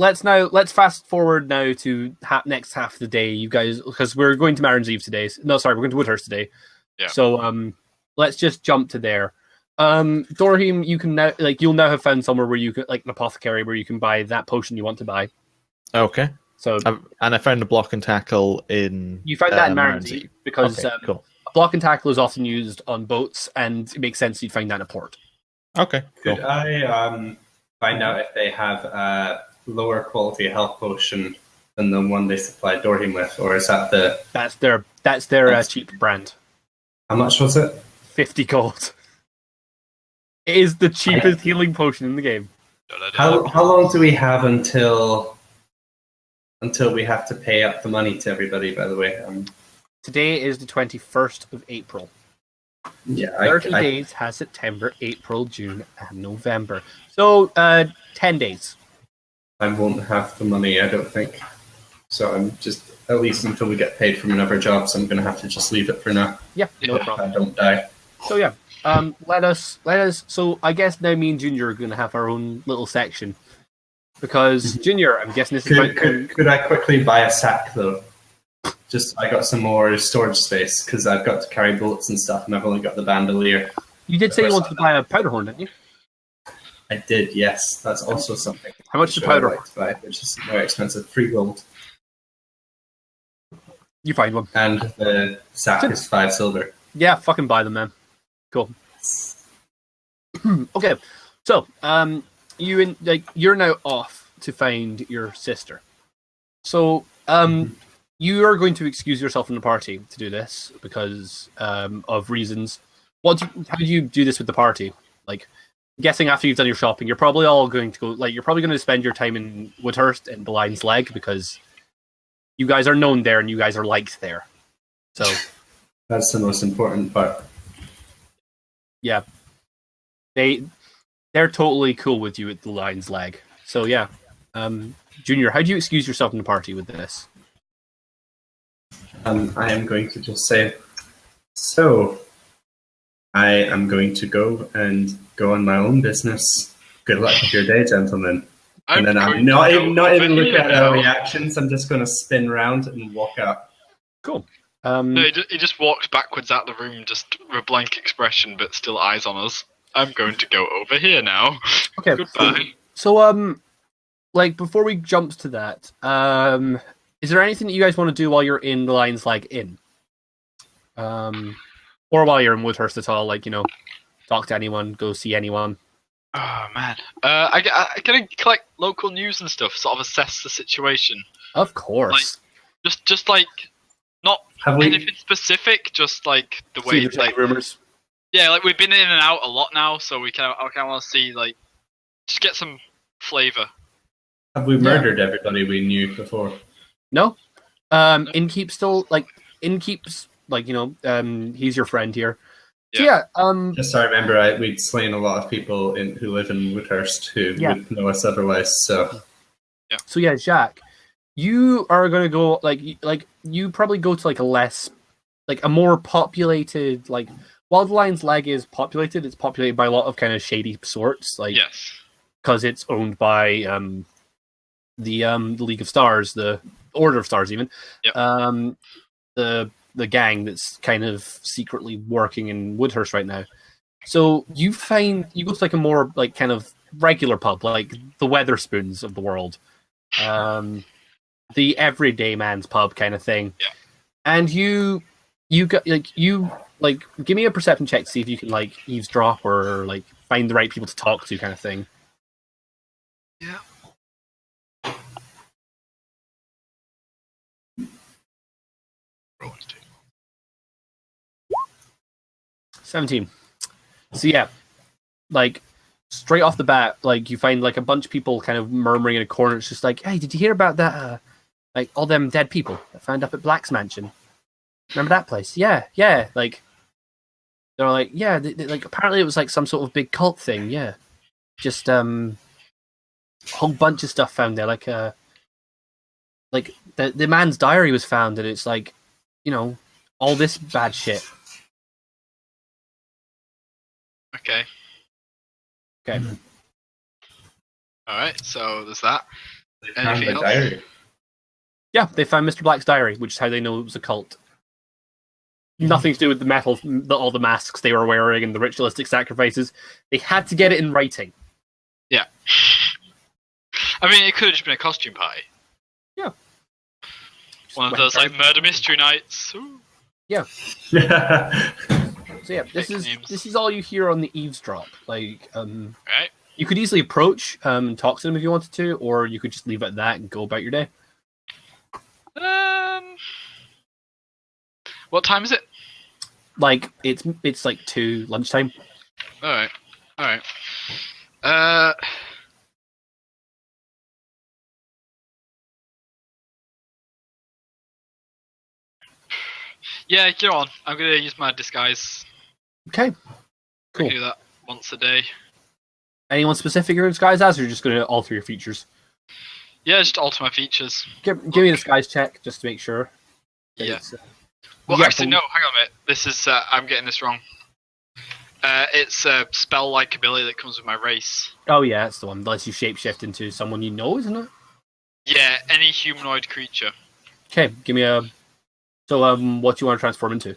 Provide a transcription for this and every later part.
let's fast forward now to next half of the day, you guys, because we're going to Marin's Eve today. No, sorry, we're going to Woodhurst today. Yeah. So let's just jump to there. Dorhim, you can now you'll now have found somewhere where you can an apothecary where you can buy that potion you want to buy. Okay. So and I found a block and tackle in. You found that in Marin's Eve because cool. A block and tackle is often used on boats, and it makes sense you'd find that in a port. Okay. Cool. Could I find out if they have a lower quality health potion than the one they supplied Dorhim with, or is that the? That's their cheap brand. How much was it? 50 gold. It is the cheapest healing potion in the game. How long do we have until we have to pay up the money to everybody? By the way, today is the 21st of April. Yeah, 30 days has September, April, June, and November. So 10 days. I won't have the money, I don't think. So I'm just, at least until we get paid from another job, so I'm going to have to just leave it for now. Yeah, no problem. I don't die. So yeah, let us. So I guess now me and Junior are going to have our own little section. Because Junior, I'm guessing this is... Could I quickly buy a sack, though? Just, I got some more storage space, because I've got to carry bullets and stuff, and I've only got the bandolier. You did say you wanted to buy a powder horn, didn't you? I did, yes. That's also something. How much is the powder? Like to buy, which is very expensive. 3 gold. You find one. And the sack is 5 silver. Yeah, fucking buy them, man. Cool. Okay, so you're now off to find your sister. So you are going to excuse yourself from the party to do this because of reasons. How do you do this with the party? Like, guessing after you've done your shopping, you're probably all going to go. You're probably going to spend your time in Woodhurst and the Lion's Leg because you guys are known there and you guys are liked there. So that's the most important part. Yeah, they're totally cool with you at the Lion's Leg. So yeah, Junior, how do you excuse yourself in the party with this? I am going to just say, so I am going to go on my own business. Good luck with your day, gentlemen. And then I'm not even look at our reactions. I'm just going to spin around and walk out. Cool. No, he just walks backwards out of the room, just with a blank expression, but still eyes on us. I'm going to go over here now. Okay. Goodbye. So, before we jump to that, is there anything that you guys want to do while you're in the Lion's Leg Inn? Or while you're in Woodhurst at all, talk to anyone, go see anyone? Oh, man. I can collect local news and stuff, sort of assess the situation. Of course. Just not anything specific, just the way rumors. Yeah, we've been in and out a lot now, so I kind of want to see just get some flavor. Have we murdered everybody we knew before? No. Innkeep still Innkeep's he's your friend here. Yeah. So, just I remember we'd slain a lot of people who live in Woodhurst who would know us otherwise. So yeah. So yeah, Jacques, you are going to go you probably go to a less a more populated while the Lion's Leg is populated, it's populated by a lot of kind of shady sorts yes, because it's owned by the League of Stars, the Order of Stars, even the gang that's kind of secretly working in Woodhurst right now. So you go to a more kind of regular pub, like the Weatherspoons of the world, the everyday man's pub kind of thing. Yeah. And you got give me a perception check to see if you can eavesdrop or find the right people to talk to kind of thing. Yeah. 17. So yeah, straight off the bat, you find a bunch of people kind of murmuring in a corner. It's just hey, did you hear about that? All them dead people that found up at Black's mansion. Remember that place? Yeah. They're yeah. Apparently it was some sort of big cult thing. Yeah, just a whole bunch of stuff found there. The man's diary was found, and it's all this bad shit. Okay. Alright, so there's that. They found Anything the else? diary. Yeah, they found Mr. Black's diary, which is how they know it was a cult. Nothing to do with the metal, all the masks they were wearing and the ritualistic sacrifices. They had to get it in writing. Yeah. I mean, it could have just been a costume party. Yeah. One of those like murder mystery nights. Ooh. Yeah. Yeah. So yeah, Fake names. this is all you hear on the eavesdrop. Like, Right. you could easily approach and talk to them if you wanted to, or you could just leave it at that and go about your day. What time is it? Like, it's like 2 lunchtime. All right. Yeah, go on. I'm gonna use my disguise. Okay. I Cool. do that once a day. Anyone specific you're disguised as, or you're just going to alter your features? Yeah, just alter my features. Give me a disguise check just to make sure. that Yeah. it's, Well, yeah, actually, no. Hang on a minute. This is. I'm getting this wrong. It's a spell-like ability that comes with my race. Oh yeah, that's the one. That lets you shapeshift into someone you know, isn't it? Yeah, any humanoid creature. Okay, give me a. So what do you want to transform into?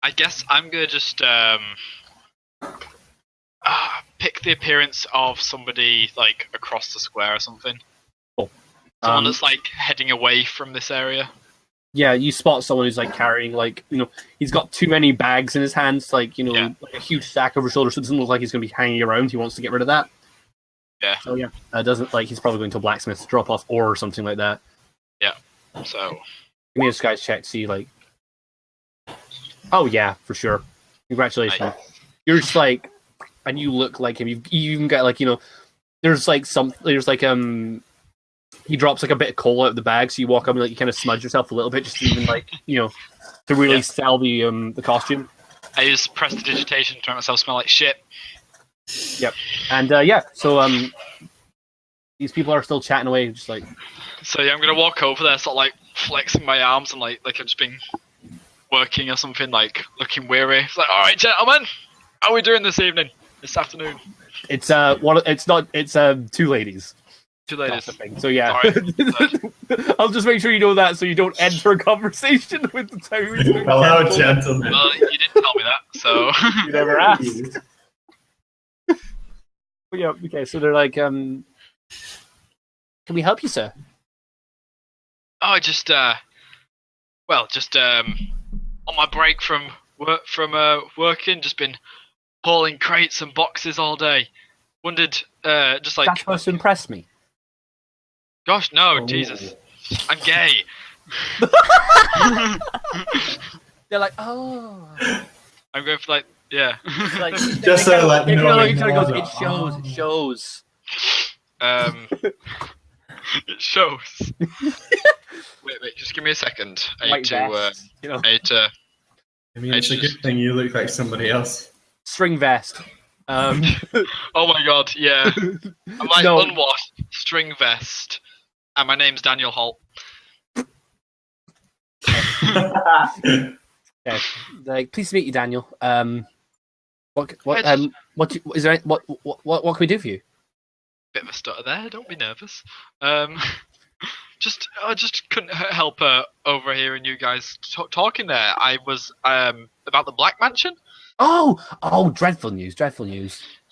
I guess I'm gonna just pick the appearance of somebody like across the square or something. Cool. Someone that's like heading away from this area. Yeah, you spot someone who's like carrying like he's got too many bags in his hands, like Yeah. like a huge sack over his shoulder, so it doesn't look like he's going to be hanging around. He wants to get rid of that. Yeah. So yeah, doesn't like he's probably going to a blacksmith to drop off ore or something like that. So Give me a disguise check to see like. Oh yeah, for sure. Congratulations. Nice. You're just like, and you look like him. You even got like there's like he drops like a bit of coal out of the bag, so you walk up and like you kind of smudge yourself a little bit, just to even like to really Yeah. sell the costume. I use prestidigitation to make myself smell like shit. Yep. And so these people are still chatting away, just like So yeah, I'm gonna walk over there, sort of like flexing my arms and like I've just been working or something, like looking weary. It's like, all right, gentlemen, how are we doing this afternoon? it's two ladies. Two That's ladies. the thing. So yeah, Alright. I'll just make sure you know that, so you don't enter a conversation with the town. Hello, gentlemen. Well, you didn't tell me that, so You never asked. But yeah, okay, so they're like, can we help you, sir? oh, just on my break from working, just been hauling crates and boxes all day. Wondered, just like, That's supposed to impress me. gosh, no, Oh. Jesus, I'm gay. They're like, oh. I'm going for like, yeah. Like, Just so like they no like each other one goes, knows. it shows. It shows. Wait, just give me a second. I need White to, vest, I need to. I mean, it's a good thing you look like somebody else. string vest. Oh my god, yeah. I'm like No. unwashed, string vest, and my name's Daniel Holt. Okay. Like, pleased to meet you, Daniel. What I can we do for you? Bit of a stutter there. Don't be nervous. I just couldn't help overhearing you guys talking there. I was about the Black Mansion. Oh, dreadful news.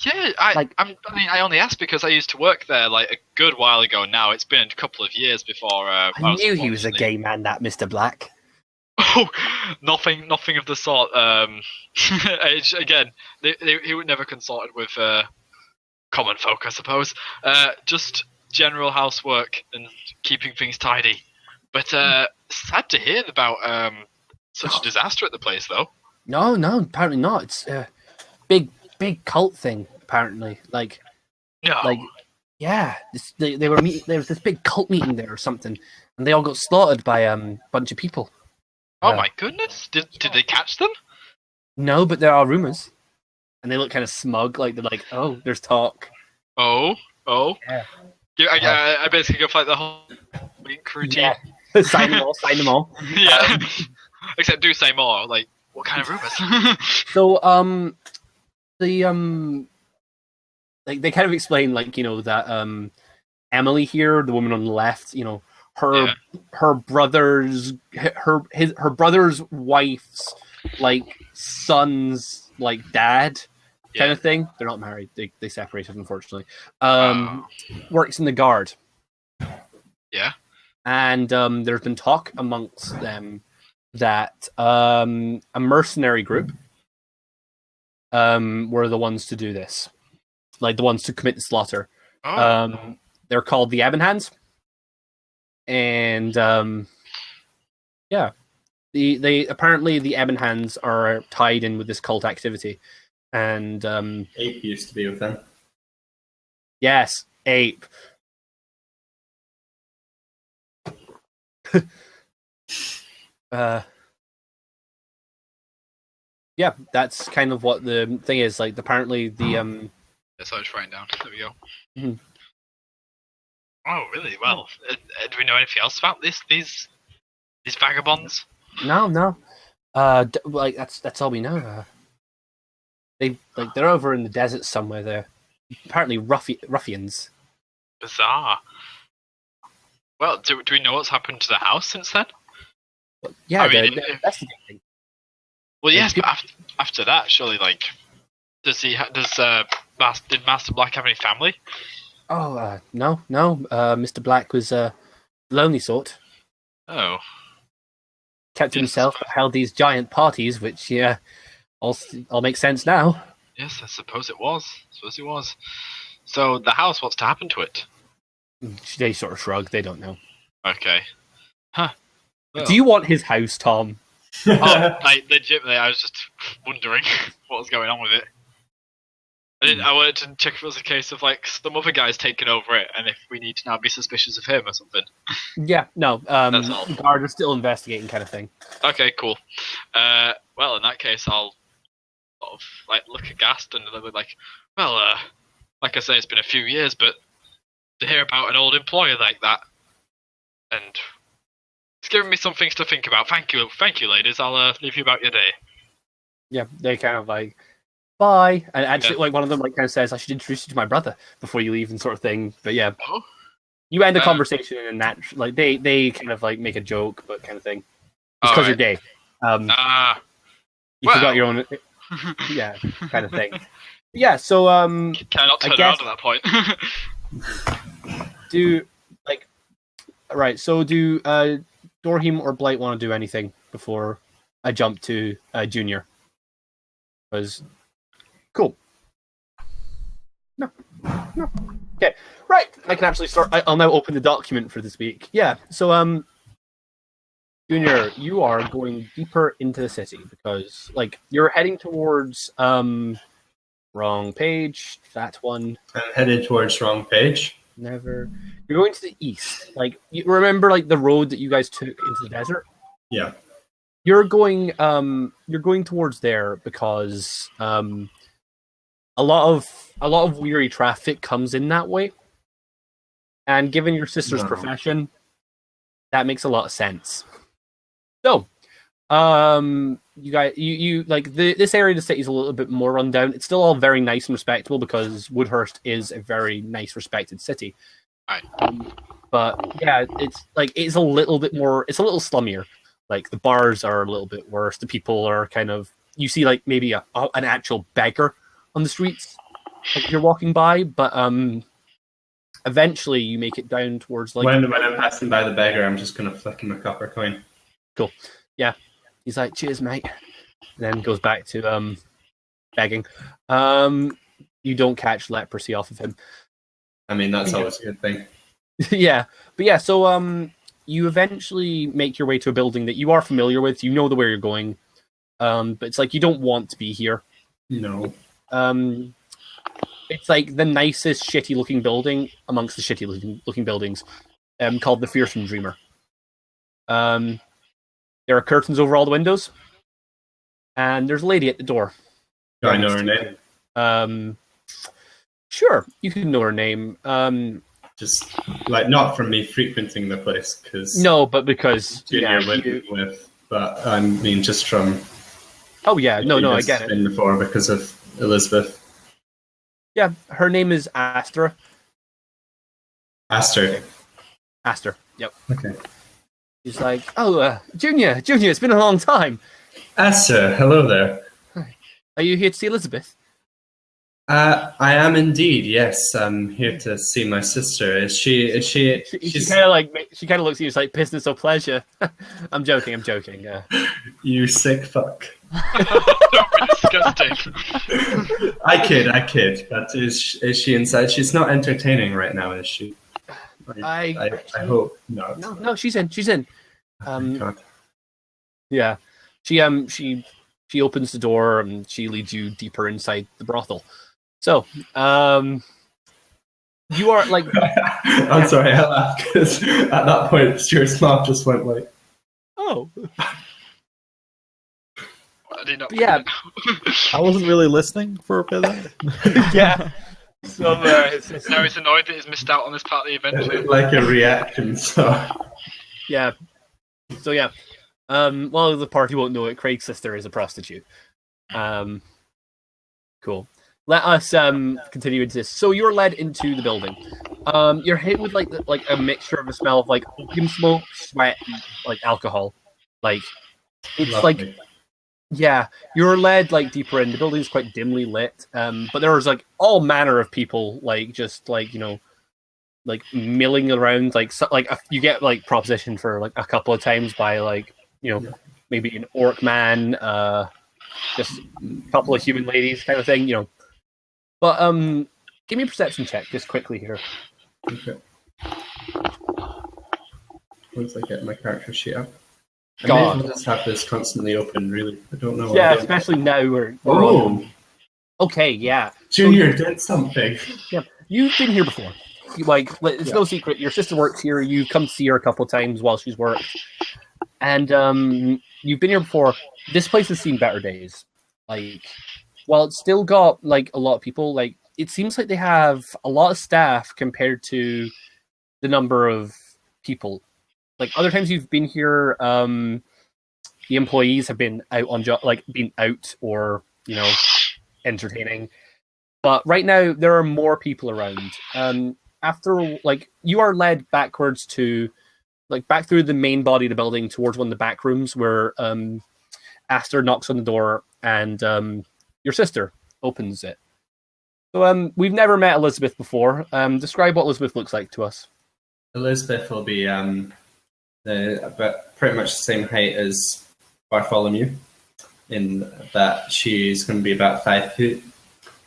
Yeah, I only asked because I used to work there like a good while ago now. It's been a couple of years before. I knew he was a gay man, that Mr. Black. Oh, nothing of the sort. Again, he would never consorted with common folk, I suppose. Just general housework and keeping things tidy. But sad to hear about such a disaster at the place, though. No, apparently not. It's a big cult thing, apparently. Like, No. yeah, they were meeting. There was this big cult meeting there or something, and they all got slaughtered by a bunch of people. Oh my goodness! Did they catch them? No, but there are rumors, and they look kind of smug. Like they're like, oh, there's talk. Oh. Yeah. Yeah, I basically go for like the whole wink routine. Yeah. Sign them all. Yeah. Except do say more. Like, what kind of rumors? So, like they kind of explain, like, that Emily here, the woman on the left, her brother's wife's son's dad kind of thing. They're not married. They separated, unfortunately. Works in the guard. Yeah. And there's been talk amongst them that a mercenary group were the ones to do this. The ones to commit the slaughter. Oh. They're called the Ebon Hands. And they apparently the Ebon Hands are tied in with this cult activity. And Ape used to be with them. Yes, Ape. Yeah, that's kind of what the thing is. Apparently the That's how it's writing down. There we go. Mm-hmm. Oh, really? Well, do we know anything else about these vagabonds? No. That's all we know. They're over in the desert somewhere. They're apparently ruffians. Bizarre. Well, do we know what's happened to the house since then? Yeah, they're investigating. Well, yes, but after that, surely, did Master Black have any family? Oh, no. Mr. Black was a lonely sort. Oh. Kept to himself, but held these giant parties, which, all makes sense now. Yes, I suppose it was. So, the house, what's to happen to it? They sort of shrug. They don't know. Okay. Huh. Well. Do you want his house, Tom? Legitimately, I was just wondering what was going on with it. I wanted to check if it was a case of some other guy's taking over it, and if we need to now be suspicious of him or something. Yeah, no. That's all. The guard are still investigating, kind of thing. Okay, cool. Well, in that case, I'll sort of look aghast and be like I say, it's been a few years, but to hear about an old employer like that, and it's given me some things to think about. Thank you, ladies. I'll leave you about your day. Yeah, they kind of bye. And actually, one of them kind of says, "I should introduce you to my brother before you leave," and sort of thing. But yeah, you end the conversation in that. They kind of make a joke, but kind of thing. It's because you're gay. You forgot your own. Yeah, kind of thing. Yeah, so cannot turn around at that point. Do Dorhim or Blight want to do anything before I jump to Junior? Because cool. No. Okay, right. I can actually start. I'll now open the document for this week. Yeah. So Junior, you are going deeper into the city because you're heading towards wrong page. That one. I'm headed towards wrong page. Never. You're going to the east. You remember the road that you guys took into the desert? Yeah. You're going towards there because a lot of weary traffic comes in that way. And given your sister's profession, that makes a lot of sense. So, you guys, you this area of the city is a little bit more rundown. It's still all very nice and respectable because Woodhurst is a very nice, respected city. Right. But yeah, it's a little bit more. It's a little slummier. The bars are a little bit worse. The people are kind of. You see, maybe an actual beggar on the streets as you're walking by. But eventually, you make it down towards when I'm passing by the beggar, I'm just gonna flick him a copper coin. Cool. Yeah. He's like, cheers, mate. Then goes back to begging. You don't catch leprosy off of him. I mean, that's always a good thing. Yeah. But yeah, so you eventually make your way to a building that you are familiar with. You know where you're going. But it's you don't want to be here. No. It's the nicest shitty looking building amongst the shitty looking buildings. Called the Fearsome Dreamer. There are curtains over all the windows, and there's a lady at the door. Do I know her name? Sure, you can know her name. Just not from me frequenting the place, because but because Junior with. But I mean, just from. Oh yeah, no, I get it. Been before because of Elizabeth. Yeah, her name is Astra. Aster. Aster. Yep. Okay. She's like, oh, Junior, it's been a long time. Aster, hello there. Are you here to see Elizabeth? I am indeed. Yes, I'm here to see my sister. Is she? She kind of like looks at you, it's like business or pleasure. I'm joking. You sick fuck. Don't be disgusting. I kid. But is she inside? She's not entertaining right now, is she? I hope not. No, she's in. God. Yeah, she opens the door and she leads you deeper inside the brothel. So, you are like. I'm sorry, I laughed because at that point Stuart's mouth just went like, oh. I did not. Yeah, I wasn't really listening for a bit there. yeah. So now he's annoyed that he's missed out on this part of the event. like a reaction. So yeah. Well, the party won't know it. Craig's sister is a prostitute. Cool. Let us continue into this. So you're led into the building. You're hit with like a mixture of a smell of like opium smoke, sweat, and, like alcohol. Like it's lovely. like yeah. You're led like deeper in. The building's quite dimly lit. But there was like all manner of people, like just like like milling around. Like you get like propositioned for like a couple of times by like maybe an orc man, just a couple of human ladies, kind of thing. But give me a perception check just quickly here. Okay. Once I get my character sheet up. I God. may as well just have this constantly open, really. I don't know. Yeah, especially now we're on. Okay, yeah. Junior did something. Yeah, you've been here before. It's no secret. Your sister works here. You've come to see her a couple of times while she's worked, and you've been here before. This place has seen better days. Like, while it's still got like a lot of people, like it seems like they have a lot of staff compared to the number of people. Like other times you've been here, the employees have been out on job, like been out or entertaining. But right now there are more people around. After like you are led backwards to like back through the main body of the building towards one of the back rooms where Aster knocks on the door and your sister opens it. So we've never met Elizabeth before. Describe what Elizabeth looks like to us. Elizabeth will be pretty much the same height as Bartholomew, in that she's going to be about 5 feet.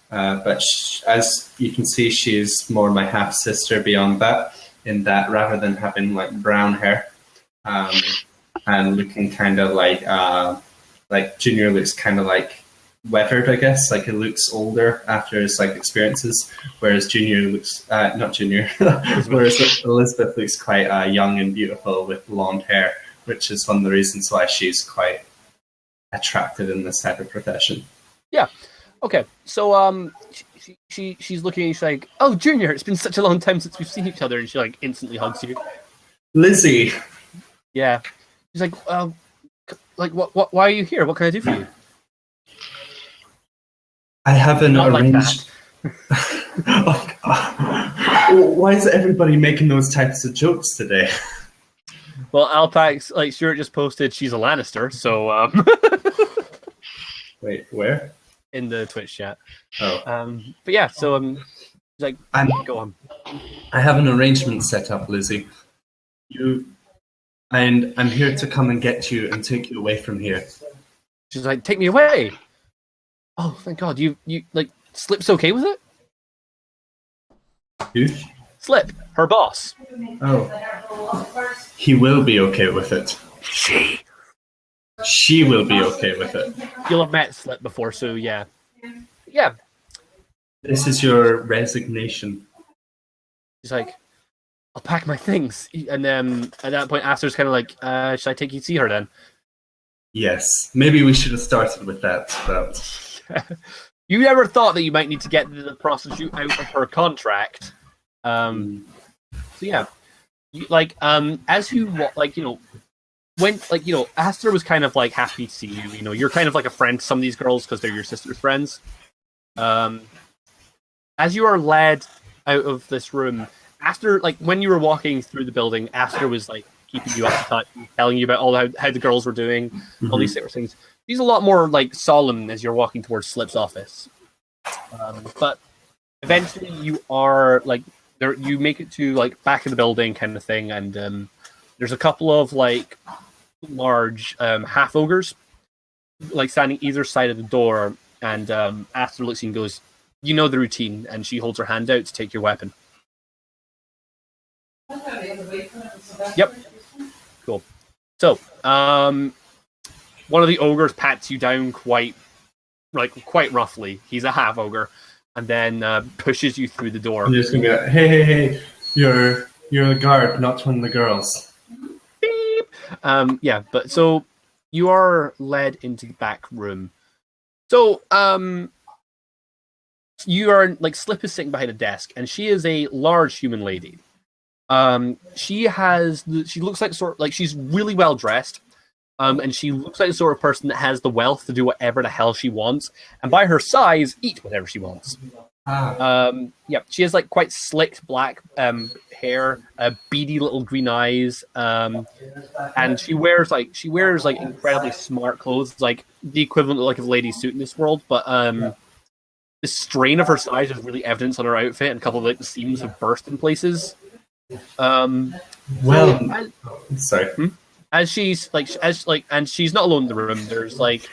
But as you can see, she's more my half sister beyond that, in that rather than having like brown hair and looking kind of like Junior looks kind of like weathered, I guess. Like it looks older after his like experiences, whereas Junior looks not Junior, whereas Elizabeth looks quite young and beautiful with blonde hair, which is one of the reasons why she's quite attracted in this type of profession. Yeah. Okay. So she's looking and she's like, "Oh, Junior, it's been such a long time since we've seen each other," and she like instantly hugs you. Lizzie. Yeah. She's like, what? Why are you here? What can I do for you? I haven't Not arranged. Like Why is everybody making those types of jokes today? Well, Alpax, like Stuart just posted, she's a Lannister, so Wait, where? in the Twitch chat. Oh, But yeah, so she's like, go on. I have an arrangement set up, Lizzie. And I'm here to come and get you and take you away from here. She's like, take me away. Oh, thank God. You like Slip's okay with it? Who? Slip, her boss. Oh. He will be okay with it. She will be okay with it. You'll have met Slip before, so yeah. Yeah. This is your resignation. She's like, I'll pack my things. And then at that point, Aster's kind of like, should I take you to see her then? Yes. Maybe we should have started with that. But You never thought that you might need to get the prostitute out of her contract. So yeah, as you when Aster was kind of like happy to see you. You're kind of like a friend to some of these girls because they're your sister's friends. As you are led out of this room, Aster, like when you were walking through the building, Aster was like keeping you up to touch, telling you about all how the girls were doing, all these sort of things. He's a lot more like solemn as you're walking towards Slip's office. But eventually, you are like there. You make it to like back of the building kind of thing, and there's a couple of like large half ogres like standing either side of the door, and Aster looks and goes, "You know the routine," and she holds her hand out to take your weapon. Yep. Cool. So, one of the ogres pats you down quite roughly. He's a half ogre, and then pushes you through the door. I'm just gonna be like, hey, you're a guard, not one of the girls. Beep. Yeah, but so you are led into the back room. So, you are like Slip is sitting behind a desk, and she is a large human lady. She looks like she's really well dressed. And she looks like the sort of person that has the wealth to do whatever the hell she wants, and by her size, eat whatever she wants. Yeah, she has like quite slicked black hair, beady little green eyes, and she wears like incredibly smart clothes, like the equivalent of like a lady's suit in this world. But the strain of her size is really evident on her outfit, and a couple of like the seams have burst in places. Sorry. And she's not alone in the room. There's like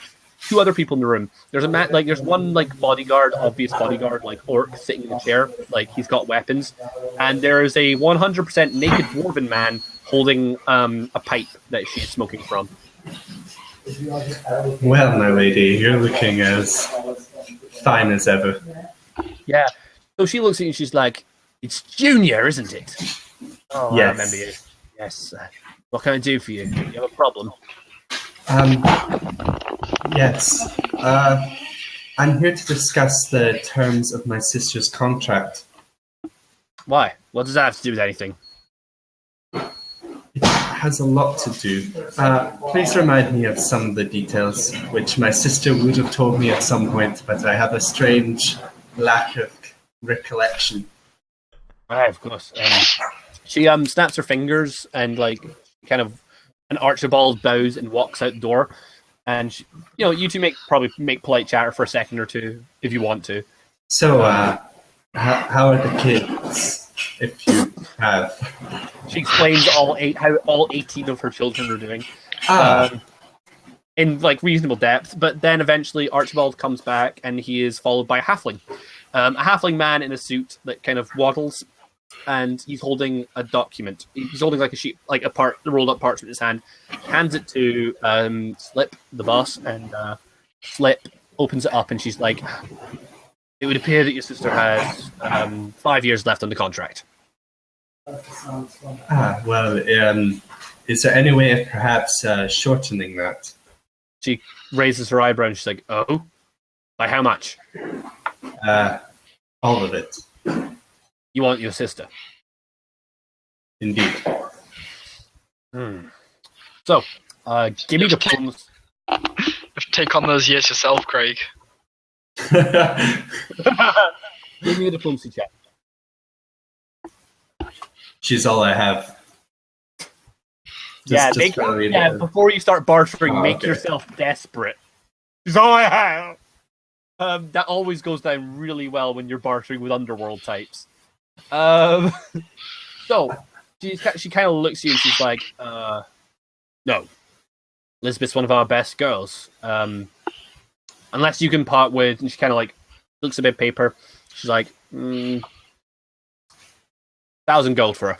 two other people in the room. There's there's one like bodyguard, obvious bodyguard, like orc sitting in a chair, like he's got weapons, and there is a 100% naked dwarven man holding a pipe that she's smoking from. Well, my lady, you're looking as fine as ever. Yeah. So she looks at you and she's like, "It's Junior, isn't it?" "Oh, Yes. I remember you." "Yes. What can I do for you? You have a problem?" Yes. I'm here to discuss the terms of my sister's contract. "Why? What does that have to do with anything?" It has a lot to do. Please remind me of some of the details, which my sister would have told me at some point, but I have a strange lack of recollection. Right, of course. She snaps her fingers and like kind of an Archibald bows and walks out the door. And she, you two probably make polite chatter for a second or two if you want to. So, how are the kids? If you have. She explains how all 18 of her children are doing. In like reasonable depth, but then eventually Archibald comes back and he is followed by a halfling. A halfling man in a suit that kind of waddles, and he's holding a document. He's holding like a sheet, like the rolled up parchment in his hand, hands it to Slip, the boss, and Slip opens it up and she's like, "It would appear that your sister has 5 years left on the contract." Well, is there any way of perhaps shortening that? She raises her eyebrow and she's like, "Oh? By how much?" All of it. "You want your sister?" Indeed. So, give me the plums. You have to take on those years yourself, Craig. Give me a diplomacy check. She's all I have. Before you start bartering, make okay. yourself desperate. She's all I have. That always goes down really well when you're bartering with underworld types. So she kind of looks at you and she's like, "No, Elizabeth's one of our best girls. Unless you can part with," and she kind of like looks at a bit of paper. She's like, 1,000 gold for her.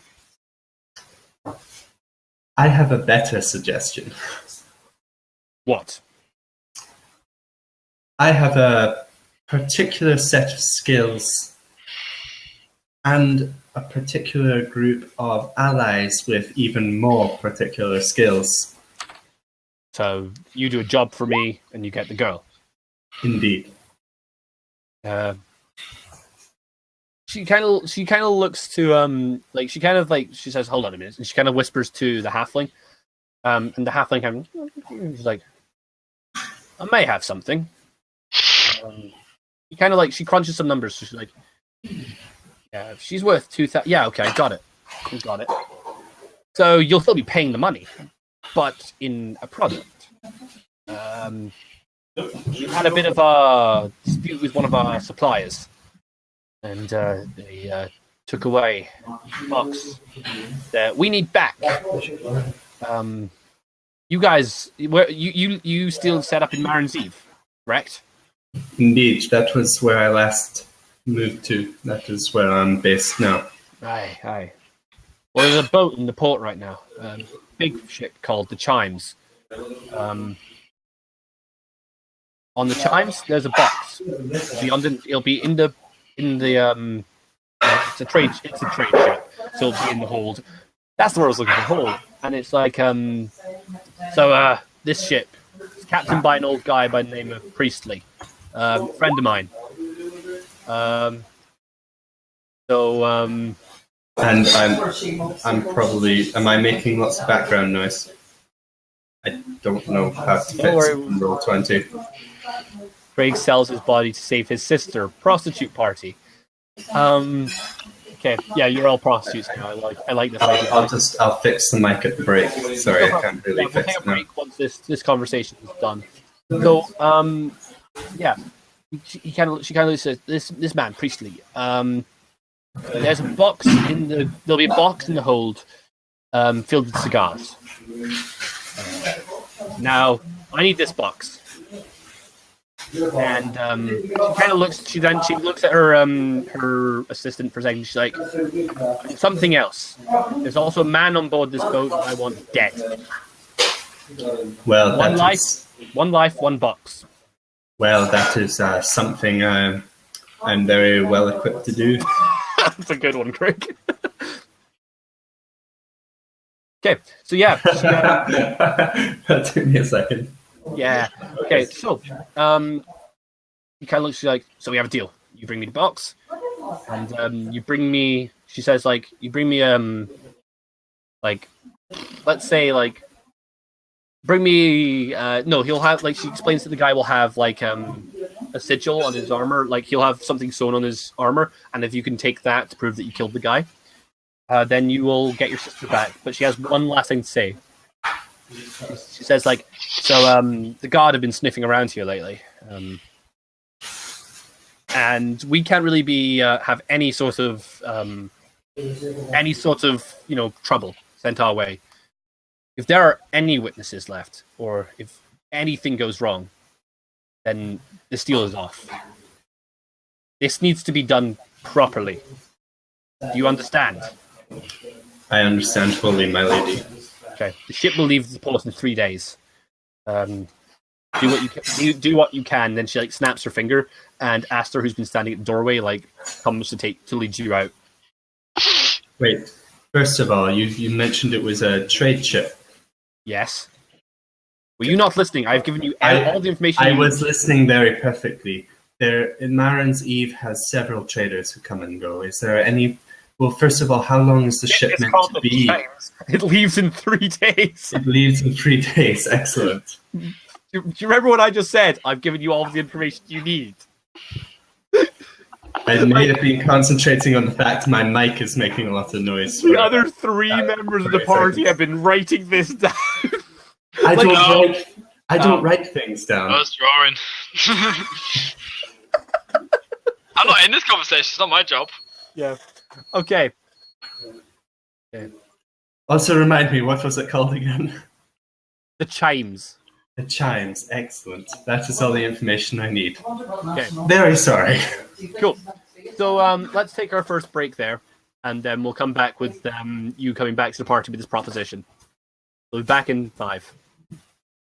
I have a better suggestion. What? I have a particular set of skills and a particular group of allies with even more particular skills. So you do a job for me and you get the girl. Indeed. She kind of looks to she says, "Hold on a minute," and she kind of whispers to the halfling, and the halfling she's like, "I may have something." She crunches some numbers. So she's like, Yeah, she's worth 2,000. Yeah, okay, got it. You got it. So you'll still be paying the money, but in a product. We've had a bit of a dispute with one of our suppliers, and they took away a box that we need back. You guys, you still set up in Marin's Eve, correct? Indeed, that was where I last moved to. That is where I'm based now. Aye. Well, there's a boat in the port right now. Big ship called the Chimes. On the Chimes, there's a box. It'll be in the it's a trade ship, so it'll be in the hold. That's the word I was looking for, hold. And it's like this ship is captained by an old guy by the name of Priestley, friend of mine. And I'm probably. Am I making lots of background noise? I don't know how to fit roll 20. Craig sells his body to save his sister. Prostitute party. Okay, yeah, you're all prostitutes now. I like this idea. I'll fix the mic at the break. Sorry, I can't really we'll fix take a it now. break once this conversation is done. So, yeah, she kind of says this man Priestley. There's a box there'll be a box in the hold, filled with cigars. Now I need this box. And she kind of looks. She looks at her assistant for a second. She's like, something else. There's also a man on board this boat that I want dead. Well, one life, one box. Well, that is something I'm very well equipped to do. That's a good one, Craig. Okay, so yeah. That took me a second. Yeah. Okay. So, he kind of looks like. So we have a deal. You bring me the box, and you bring me. She says, like, you bring me like, let's say, like, bring me. No, he'll have, like, she explains that the guy will have like a sigil on his armor. Like, he'll have something sewn on his armor, and if you can take that to prove that you killed the guy, then you will get your sister back. But she has one last thing to say. She says, like, so the guard have been sniffing around here lately, and we can't really be have any sort of trouble sent our way. If there are any witnesses left, or if anything goes wrong, then this deal is off. This needs to be done properly. Do you understand? I understand fully, my lady. Okay. The ship will leave the port in 3 days. Do what you can. Then she, like, snaps her finger, and Aster, who's been standing at the doorway, like, comes to lead you out. Wait. First of all, you mentioned it was a trade ship. Yes. Were you not listening? I've given you all the information. I was listening very perfectly. Marin's Eve has several traders who come and go. Is there any? Well, first of all, how long is the ship meant to be? It leaves in 3 days. It leaves in 3 days. Excellent. Do you remember what I just said? I've given you all the information you need. I may have been concentrating on the fact my mic is making a lot of noise. The other 3 members of the party have been writing this down. I don't write things down. I was drawing. I'm not in this conversation. It's not my job. Yeah. Okay. Also, remind me, what was it called again? The Chimes. The Chimes. Excellent. That is all the information I need. Okay. Very sorry. Cool. So let's take our first break there, and then we'll come back with you coming back to the party with this proposition. We'll be back in 5.